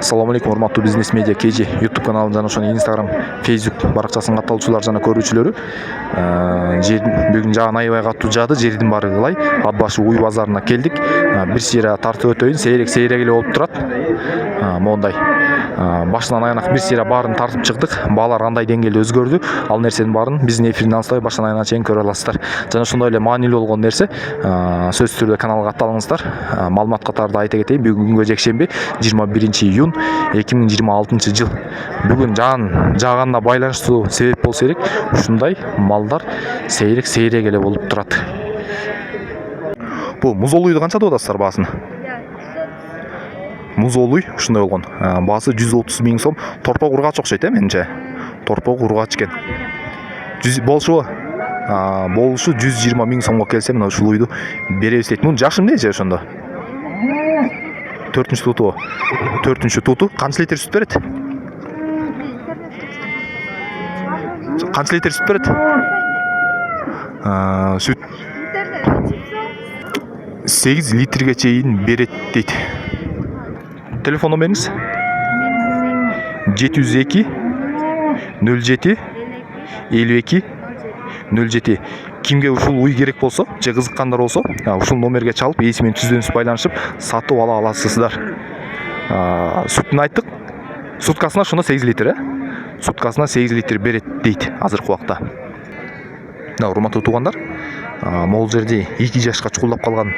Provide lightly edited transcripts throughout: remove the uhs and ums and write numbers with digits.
Assalamu алейкум, урматтуу бизнес медиа KG YouTube каналын жана ошону Instagram, Facebook баракчасын катталуучулар жана көрүүчүлөрү. Бүгүн жаган аябай катуу жаады, жердин баары ылай. Ат башы уй базарына келдик. Бир сыйра тартып өтөйүн, сейрек эле болуп турат. Мондай башынан аянак бир сыйра баарын тартып чыктык. Баалар кандай деңгээлде өзгөрдү, ал нерсенин баарын биздин эфирден алыстабай баштан аягына чейин көрө аласыздар. Жана ошондой эле маанилүү болгон нерсе, сөзсүз түрдө каналга катталыңыздар. Маалымат катарында айта кетейин, бүгүнгү жекшемби 21-июнь 2026 жыл. Бүгүн жааганына байланыштуу себеп болсо керек, ушундай малдар сейрек эле болуп турат. Бул музолуйду канча деп атасыздар баасын? Музолуй ушундай болгон. Баасы 130 миң сом. Торпок ургач окшойт, менимче. Торпок ургач экен. Болушубу? Болушу 120 миң сомго келсе, мына ушул уйду беребиз дейт. Мунун жашы эмне же ошондо? 4-түнчү туту. Канча литр сүт берет? Канча литр сүт берет? Сүт 8 литрге чейин берет дейт. Телефон номериңиз? 702 07 52 07. Кимге ушул уй керек болсо, же кызыккандар болсо, ушул номерге чалып, ээси менен түздөнүп байланышып, сатып ала аласыздар. Сүтүн айттык. Суткасына ошондо 8 литр, Суткасына 8 литр берет дейт азыркы убакта. Урматтуу туугандар, могул жерде 2 жашка чукулдап калган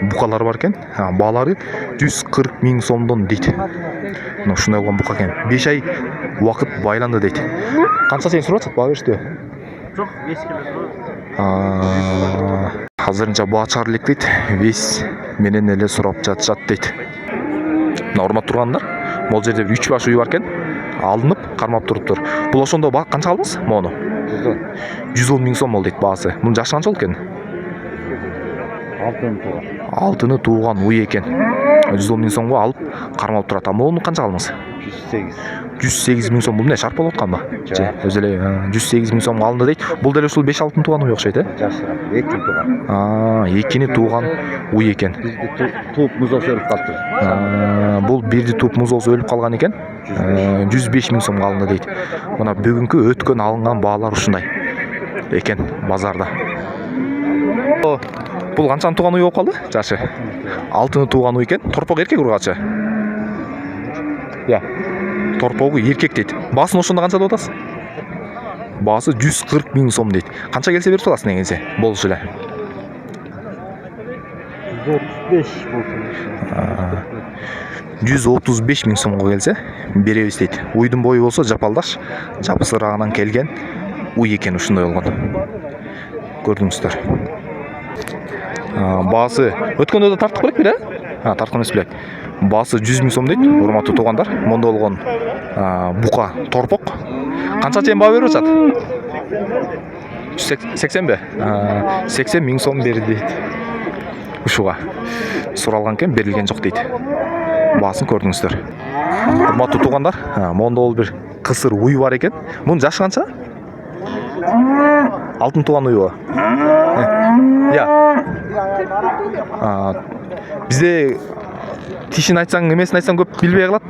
букалар бар экен. Баалары 140 миң сомдон дейт. Ушундай болгон бука экен. 5 ай убакыт байланды дейт. Канча чейин сурап атат, баа бериштиби? Жок, 5 кило. Азырынча баа чыгар элек дейт. Вес менен эле сурап жатышат дейт. Урматтуу тургандар, могул жерде 3 баш уй бар экен. Алынып, кармап туруптур. Бул ошондо канча алдыңыз? Мону 110 миң сом болду дейт баасы. Мунун жашы канча болот экен? Алтыны тууган уй экен. 110 миң сомго алып кармап турат. Мону канча алдыңыз? 108 миң сом. Бул эмне, шарп болуп атканбы? Өзү эле 108 миң сомго алынды дейт. Бул деле ушул 5-6 тууган уй окшойт, Жашы 2 тууган. 2-ни тууган уй экен. Туп музоосу өлүп калды. Бул бирди туп музоосу өлүп калган экен. 105 миң сомго алынды дейт. Мына бүгүнкү өткөн алынган баалар ушундай экен базарда. Бул канчаны тууган уй болуп калды? Жашы 6-ны тууган уй экен. Торпок эркек ургачы. Торпогу эркек дейт. Баасын ошондо канча деп атасыз? Баасы 140 миң сом дейт. Канча келсе берип саласыз негизи? Болушу эле. 135 миң сомго келсе беребиз дейт. Уйдун бою болсо жапалдаш, жапысырагынан келген уй экен, ушундай болгон. Көрдүңүздөр. Баасы өткөндө да тарттык белек бир, тарткан эмес белек. Баасы 100 миң сом дейт. Урматтуу туугандар, мондо болгон бука торпок канча чейин баа берип атат? 80 бе? 80 миң сом берди дейт. Ушуга суралган экен, берилген жок дейт. Баасын көрдүңүздөр. Урматтуу туугандар, мондо бол бир кысыр уй бар экен. Мунун жашы канча? Алтын тууган уйбу? Бизде тишин айтсаң, эмесин айтсаң көп билбей калат.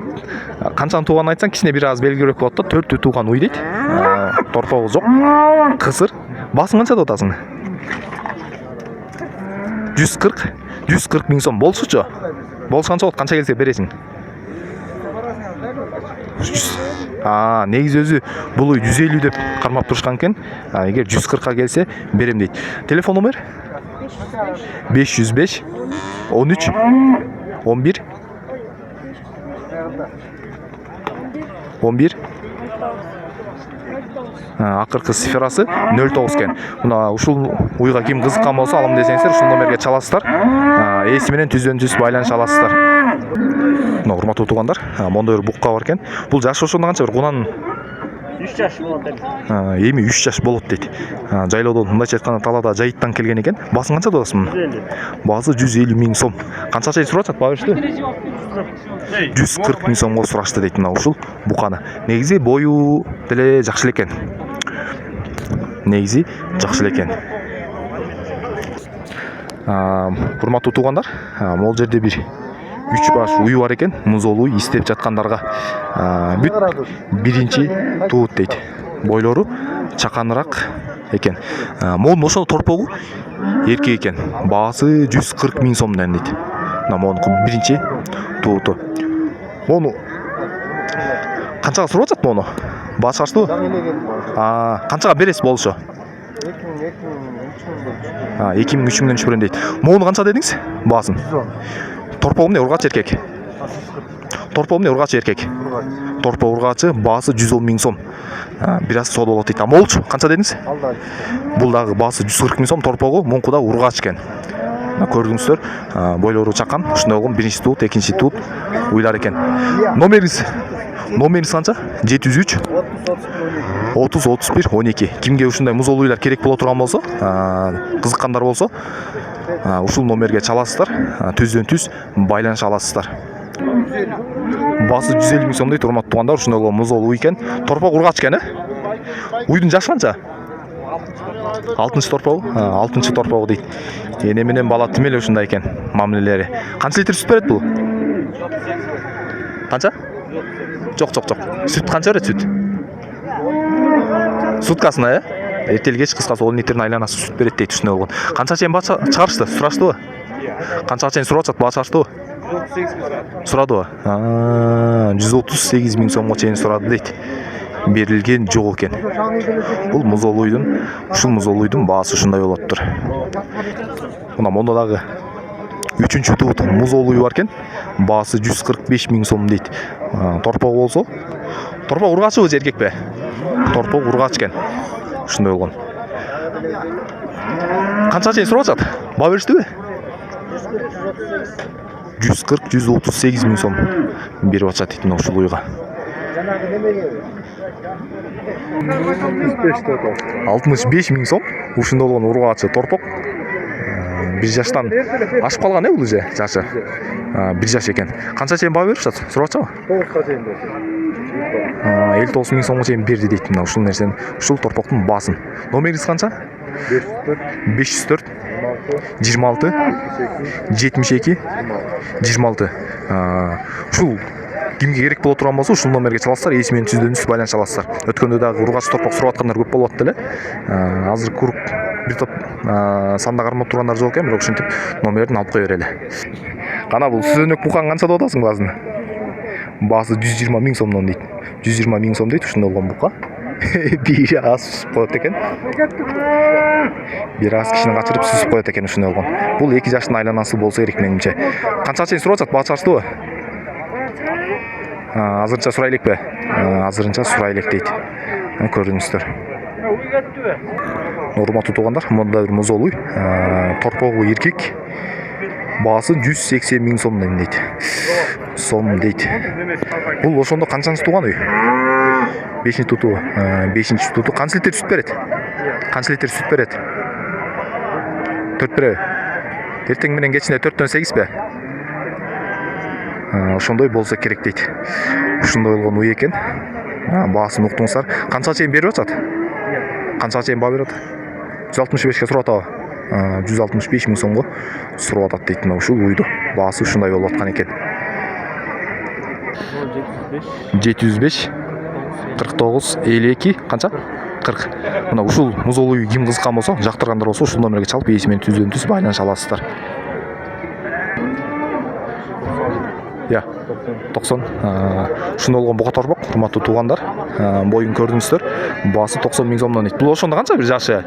Канчаны тууганын айтсаң, кичине бир аз белгилүүрөөк болот да. 4 тууган уй дейт. Торпогу жок, кысыр. Баасын канча деп атасың? 140 миң сом болсучу. Болуш канча болот? Канча келсе бересиң? Негизи өзү бул 150 деп кармап турушкан экен. Эгер 140ка келсе берем дейт. Телефон номер? 505 13 11 11 акыркы цифрасы 09 экен. Мына ушул уйга ким кызыккан болсо, алам десеңиздер, ушул номерге чаласыздар. Ээси менен түздөн-түз байланыша аласыздар. Мына урматтуу туугандар, мондой бир букка бар экен. Бул жашы ошондо канча бир кунан 3 жаш болот дейт. Эми 3 жаш болот дейт. Жайлоодон мындайча айтканда талаада жайыттан келген экен. Баасын канча деп атасың? 150. Баасы 150 миң сом. Канча чейин сурап атат, баа бериштиби? 140 миң сомго сурашты дейт мына ушул буканы. Негизи бою деле жакшы эле экен. Урматтуу туугандар, могул жерде бир 3 баш уй бар екен. Музол уй истеп жатқандарға бүт биринчи туут дейт. Бойлору чаканыраак екен. Монун ошол торпогу эркек екен. Баасы 140 миң сомдон дейт. Монуку биринчи тууту. Мону канчага сурап атат мону? Баасы качтыбы? Канчага бересиз болушу? 2000-3000 миңден түшүрөн дейт. Мону канча дедиңиз? Баасын. Торпогу эмне, ургач эркек? Торпогу эмне, ургач эркек? Торпо ургачы, баасы 110 миң сом. Бир аз соода болот дейт. Молчу канча дедиңиз? Бул дагы баасы 140 миң сом торпогу, мунку да ургач экен. Көрдүңүздөр, бойлору чакан. Ушундай болгон биринчи туут, экинчи туут уйлар экен. Номериңиз канча? 703 30 31 12. Кимге ушундай музол уйлар керек боло турган болсо, кызыккандар болсо, ушул номерге чаласыздар, түздөн-түз байланыша аласыздар. Баасы 150 миң сом дейт, урматтуу туугандар. Ушундай болгон музол уй экен. Торпок ургач экен, Уйдун жашы канча? 6-чы торпогу? 6-чы торпогу дейт. Эне менен бала тим эле ушундай экен мамилелери. Канча литр сүт берет бул? Канча? Жок. Сүт канча берет сүт? Суткасына, Эртел кеч кыскасы 10 литрдин айланасы сүт берет дейт ушундай болгон. Канча чейин баа чыгарышты? Сураштыбы? Канчага чейин сурап атат, баа чыгарыштыбы? Сурадыбы? 138 миң сомго чейин сурады дейт. Берилген жок экен. Бул музол уйдун, ушул музол уйдун баасы ушундай болоптур. Мына мондо дагы 3-чү туут музол уй бар экен. Баасы 145 миң сом дейт. Торпок болсо, торпок ургачыбы же эркекпи? Торпок ургач экен. Ушундай болгон. Канча чейин сурап атат? Баа бериштиби? 140-138 миң сом берип атат дейт ушул уйга. 65 миң сом ушундай болгон ургачы торпок. 1 жаштан ашып калган бул же жашы. 1 жаш экен. Канча чейин баа берип атат? Сурап атчыбы? 9га чейин берди. 59 миң сомго чейин берди дейт мына ушул нерсени, ушул торпоктун баасын. Номериңиз канча? 504 26 72 26. Ушул кимге керек боло турган болсо ушул номерге чаласыздар, эси менен түздөн-түз байланыша аласыздар. Өткөндө дагы ургач торпок сурап аткандар көп болуп атты эле. Азыр куруп бир топ санда кармап тургандар жок экен, бирок ушинтип номерин алып кое берели. Кана бул сүзөнөк букан канча деп атасың баасын? Баасы 120 миң сомдон дейт. 120 миң сом дейт ушундай болгон бука. Бир аз сүзүп коет экен. Бир аз кишини качырып сүзүп коет экен ушундай болгон. Бул 2 жаштын айланасы болсо керек менимче. Канча чейин сурап атат? Баа чыгарыштыбы? Азырынча сурай элекпи? Азырынча сурай элек дейт. Көрдүңүздөр. Урматтуу туугандар, монда бир музол уй. Торпогу эркек. Баасы 180 миң сом дейт. Бул ошондо канчанчы тууган уй? 5-чи туту. 5-чи туту. Канча литр сүт берет? 4 береби? Эртең менен кечинде 4-төн 8 бе? Ошондой болсо керек дейт. Ушундай болгон уй экен. Баасын уктуңуздар. Канча чейин берип атат? Канча чейин баа берип атат? 165ке сурап атабы? 165 миң сомго сурап атат дейт мына ушул уйду. Баасы ушундай болуп аткан экен. 705 49 52 канча? 40. Мына ушул музол уй ким кызыккан болсо, жактыргандар болсо ушул номерге чалып эси менен түздөн-түз байланыша аласыздар. 90. Ушундай болгон бука торпок, урматтуу туугандар. Боюн көрдүңүздөр. Баасы 90 миң сомдон дейт. Бул ошондо канча бир жашы?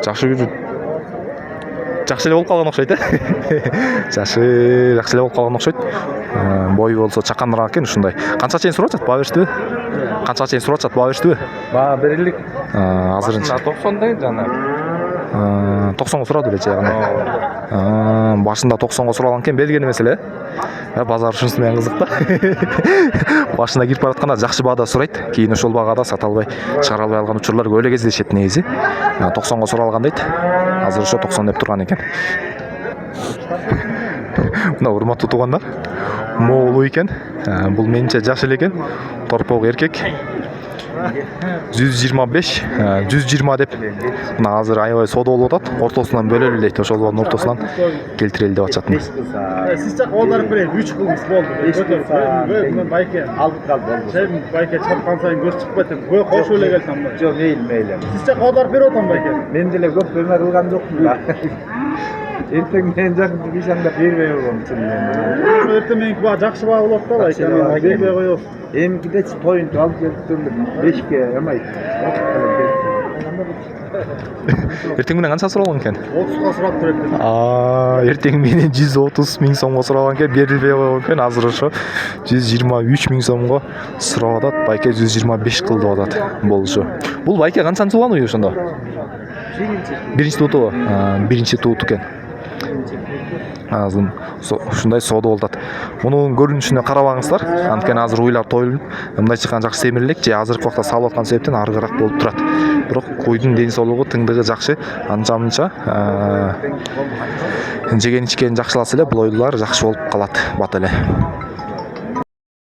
Жакшы эле болуп калган окшойт, Жакшы эле болуп калган окшойт. Бою болсо чаканыраак экен ушундай. Канча чейин сурап атат? Баа бериштиби? Баа берилик. Азырынча 90 жана. 90го сурады беле жана. Башында 90го суралган экен, берген эмес эле. Базар ушунусу менен кызык да. Башына кирип баратканда жакшы баада сурайт. Кийин ошол багада сата албай, чыгара албай алган учурлар көп эле кездешет негизи. 90го суралган дейт. Азыр ошо 90 деп турган экен. Мына урматтуу туугандар, могул экен. Бул менимче жаш эле экен. Торпок эркек. 125, 120 деп мына азыр аябай соода болуп атат. Ортосунан бөлөлү дейт. Ошол балдын ортосунан келтирели деп атышат. Siz çak oğulları böyle 3 kılmış oldu. Ben bayke Alıp kal boldu. şey bayke çapkan sayın göz çıkmadı. Bu hoş öyle gelsem ben. Çok eğilmeyle. Siz çak oğulları bir otan bayke. Men dile көп ömer kılgan jokmun da. Erteң men jakın bir şanda berбей болгом үчүн men. Ertem menki bağ jakşı bağ bolot da bayke. Gelbey koyuyor. Эмки де тоюнту алып келиптирлик 5ке эмай. Эртең менен канча суралган экен? 30'a sırap türekti. Эртең менен 130 миң сомго сураган экен, берилбей койгон экен. Азыр ошо 123 миң сомго сурап атат. Байке 125 кылды деп атат болушу. Бул байке канчанчы болгон уй ошондо? Биринчи туутубу? Биринчи туут экен. Азыр ушундай соода болуп атат. Мунун көрүнүшүнө карабаңыздар. Анткени азыр уйлар тоюлуп, мындай чыккан жакшы семирелек же азыркы убакта салып аткан себептен аргыраак болуп турат. Бирок куйдун ден соолугу, тыңдыгы жакшы. Анча-мынча жеген ичкен жакшыласа эле бул ойлор жакшы болуп калат бат эле.